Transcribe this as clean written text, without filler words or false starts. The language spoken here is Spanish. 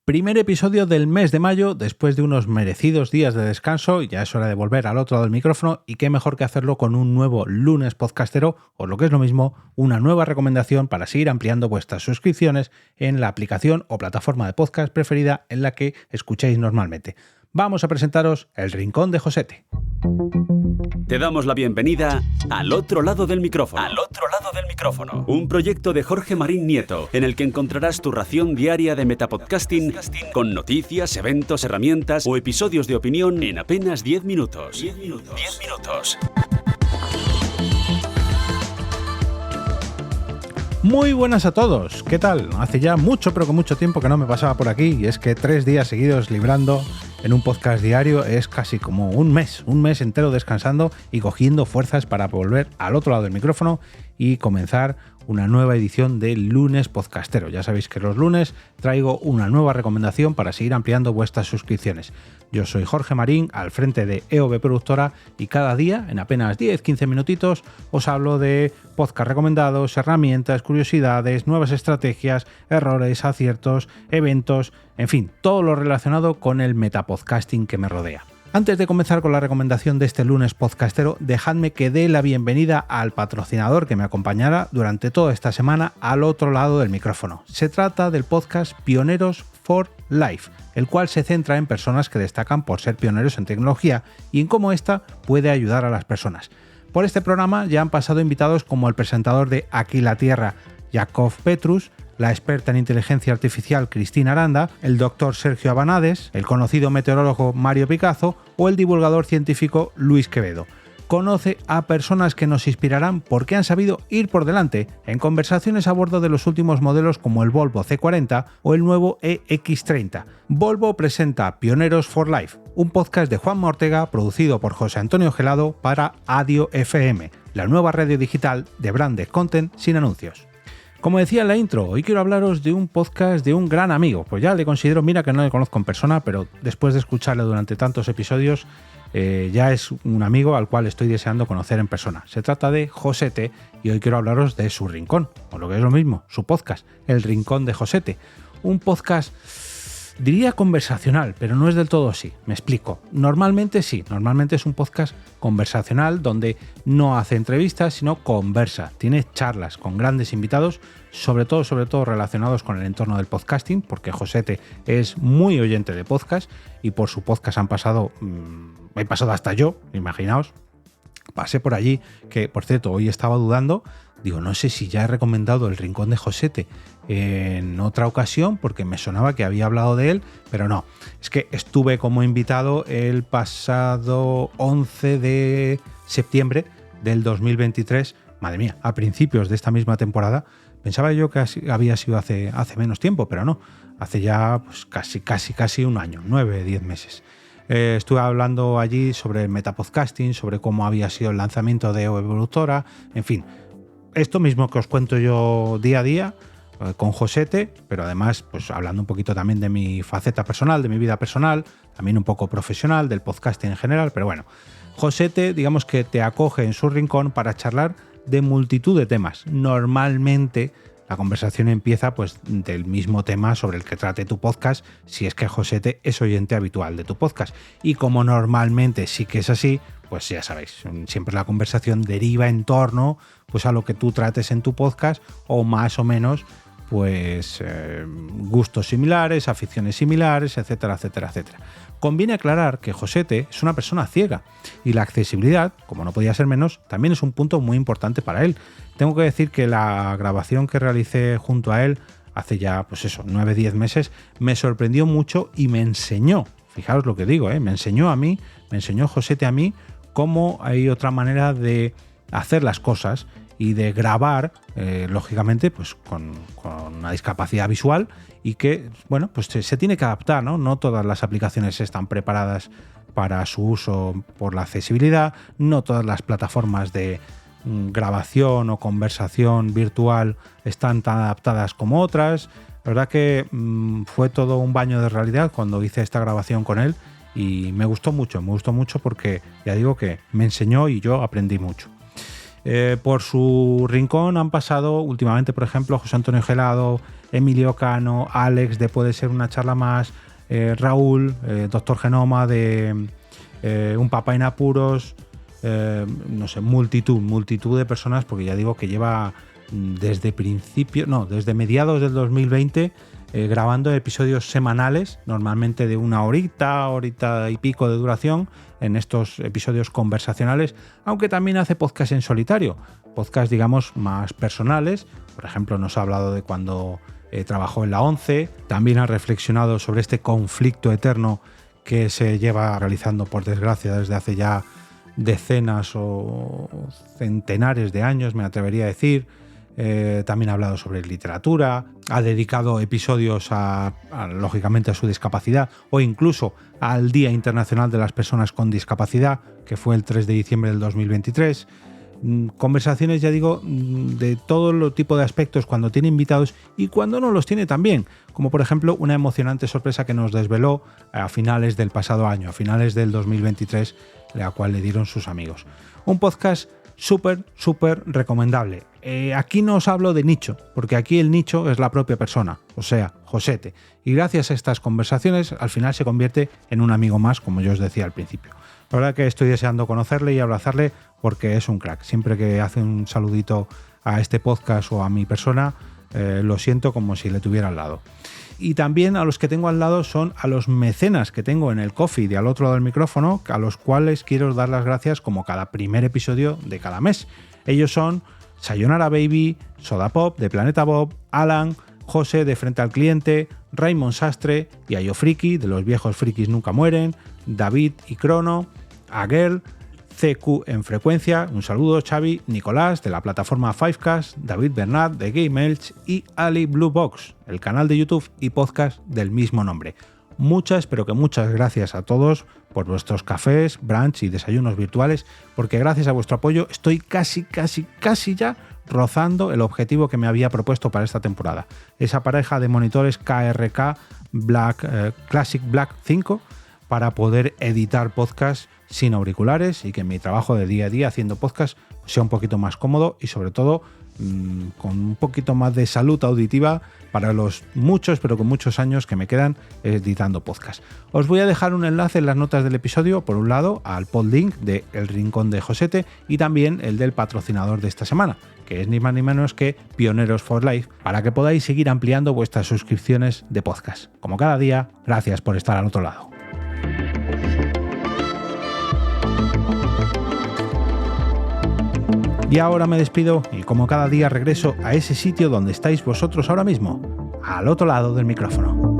Primer episodio del mes de mayo, después de unos merecidos días de descanso, ya es hora de volver al otro lado del micrófono y qué mejor que hacerlo con un nuevo lunes podcastero, o lo que es lo mismo, una nueva recomendación para seguir ampliando vuestras suscripciones en la aplicación o plataforma de podcast preferida en la que escuchéis normalmente. Vamos a presentaros El Rincón de Josete. Te damos la bienvenida al otro lado del micrófono. Un proyecto de Jorge Marín Nieto, en el que encontrarás tu ración diaria de metapodcasting con noticias, eventos, herramientas o episodios de opinión en apenas 10 minutos. 10 minutos. Muy buenas a todos, ¿qué tal? Hace ya mucho, pero con mucho tiempo que no me pasaba por aquí, y es que 3 días seguidos librando en un podcast diario es casi como un mes entero descansando y cogiendo fuerzas para volver al otro lado del micrófono y comenzar una nueva edición del Lunes Podcastero. Ya sabéis que los lunes traigo una nueva recomendación para seguir ampliando vuestras suscripciones. Yo soy Jorge Marín, al frente de EOB Productora, y cada día, en apenas 10-15 minutitos, os hablo de podcast recomendados, herramientas, curiosidades, nuevas estrategias, errores, aciertos, eventos, en fin, todo lo relacionado con el metapodcasting que me rodea. Antes de comenzar con la recomendación de este lunes podcastero, dejadme que dé la bienvenida al patrocinador que me acompañará durante toda esta semana al otro lado del micrófono. Se trata del podcast Pioneros for Life, el cual se centra en personas que destacan por ser pioneros en tecnología y en cómo ésta puede ayudar a las personas. Por este programa ya han pasado invitados como el presentador de Aquí la Tierra, Jakov Petrus, la experta en inteligencia artificial Cristina Aranda, el doctor Sergio Abanades, el conocido meteorólogo Mario Picazo o el divulgador científico Luis Quevedo. Conoce a personas que nos inspirarán porque han sabido ir por delante en conversaciones a bordo de los últimos modelos como el Volvo C40 o el nuevo EX30. Volvo presenta Pioneros for Life, un podcast de Juanma Ortega producido por José Antonio Gelado para Adio FM, la nueva radio digital de branded content sin anuncios. Como decía en la intro, hoy quiero hablaros de un podcast de un gran amigo. Pues ya le considero, mira que no le conozco en persona, pero después de escucharle durante tantos episodios, ya es un amigo al cual estoy deseando conocer en persona. Se trata de Josete y hoy quiero hablaros de su rincón, o lo que es lo mismo, su podcast, El Rincón de Josete. Un podcast, diría conversacional, pero no es del todo así. Me explico. Normalmente sí, normalmente es un podcast conversacional donde no hace entrevistas, sino conversa. Tiene charlas con grandes invitados, sobre todo relacionados con el entorno del podcasting, porque Josete es muy oyente de podcast y por su podcast he pasado hasta yo, imaginaos. Pasé por allí, que por cierto, hoy estaba dudando, digo, no sé si ya he recomendado El Rincón de Josete en otra ocasión, porque me sonaba que había hablado de él, pero no, es que estuve como invitado el pasado 11 de septiembre del 2023, madre mía, a principios de esta misma temporada. Pensaba yo que había sido hace menos tiempo, pero no, hace ya pues, casi un año, 9-10 meses. Estuve hablando allí sobre el metapodcasting, sobre cómo había sido el lanzamiento de EOB Productora, en fin, esto mismo que os cuento yo día a día con Josete, pero además pues hablando un poquito también de mi faceta personal, de mi vida personal, también un poco profesional, del podcasting en general, pero bueno, Josete digamos que te acoge en su rincón para charlar de multitud de temas. Normalmente la conversación empieza pues del mismo tema sobre el que trate tu podcast, si es que Josete es oyente habitual de tu podcast. Y como normalmente sí que es así, pues ya sabéis, siempre la conversación deriva en torno pues a lo que tú trates en tu podcast o más o menos pues gustos similares, aficiones similares, etcétera, etcétera, etcétera. Conviene aclarar que Josete es una persona ciega y la accesibilidad, como no podía ser menos, también es un punto muy importante para él. Tengo que decir que la grabación que realicé junto a él hace ya, pues eso, 9-10 meses, me sorprendió mucho y me enseñó, fijaros lo que digo, me enseñó Josete a mí cómo hay otra manera de hacer las cosas y de grabar, lógicamente, pues con una discapacidad visual y que, bueno, pues se tiene que adaptar, ¿no? No todas las aplicaciones están preparadas para su uso por la accesibilidad, no todas las plataformas de grabación o conversación virtual están tan adaptadas como otras. La verdad que fue todo un baño de realidad cuando hice esta grabación con él y me gustó mucho porque ya digo que me enseñó y yo aprendí mucho. Por su rincón han pasado últimamente, por ejemplo, José Antonio Gelado, Emilio Cano, Alex de Puede Ser Una Charla Más, Raúl, Doctor Genoma de Un Papá en Apuros, no sé, multitud de personas, porque ya digo que lleva desde mediados del 2020 grabando episodios semanales, normalmente de una horita y pico de duración, en estos episodios conversacionales, aunque también hace podcast en solitario, podcast digamos más personales. Por ejemplo, nos ha hablado de cuando trabajó en la ONCE, también ha reflexionado sobre este conflicto eterno que se lleva realizando, por desgracia, desde hace ya decenas o centenares de años, me atrevería a decir. También ha hablado sobre literatura, ha dedicado episodios lógicamente a su discapacidad o incluso al Día Internacional de las Personas con Discapacidad, que fue el 3 de diciembre del 2023. Conversaciones, ya digo, de todo tipo de aspectos cuando tiene invitados y cuando no los tiene también, como por ejemplo una emocionante sorpresa que nos desveló a finales del pasado año, a finales del 2023, la cual le dieron sus amigos. Un podcast súper recomendable. Aquí no os hablo de nicho, porque aquí el nicho es la propia persona, o sea, Josete. Y gracias a estas conversaciones, al final se convierte en un amigo más, como yo os decía al principio. La verdad que estoy deseando conocerle y abrazarle porque es un crack. Siempre que hace un saludito a este podcast o a mi persona, lo siento como si le tuviera al lado. Y también a los que tengo al lado son a los mecenas que tengo en el Ko-fi de al otro lado del micrófono, a los cuales quiero dar las gracias como cada primer episodio de cada mes. Ellos son Sayonara Baby, Soda Pop de Planeta Bob, Alan, José de Frente al Cliente, Raymond Sastre y Ayo Friki de Los Viejos Frikis Nunca Mueren, David y Crono, Aguel, CQ en Frecuencia, un saludo Xavi, Nicolás de la plataforma Fivecast, David Bernat de Game Elch y Ali Blue Box, el canal de YouTube y podcast del mismo nombre. Muchas, pero que muchas gracias a todos por vuestros cafés, brunch y desayunos virtuales, porque gracias a vuestro apoyo estoy casi ya rozando el objetivo que me había propuesto para esta temporada. Esa pareja de monitores KRK Classic Black 5 para poder editar podcast sin auriculares y que mi trabajo de día a día haciendo podcast sea un poquito más cómodo y sobre todo con un poquito más de salud auditiva para los muchos, pero con muchos años que me quedan editando podcast. Os voy a dejar un enlace en las notas del episodio, por un lado al podlink de El Rincón de Josete y también el del patrocinador de esta semana, que es ni más ni menos que Pioneros for Life, para que podáis seguir ampliando vuestras suscripciones de podcast. Como cada día, gracias por estar al otro lado. Y ahora me despido y como cada día regreso a ese sitio donde estáis vosotros ahora mismo, al otro lado del micrófono.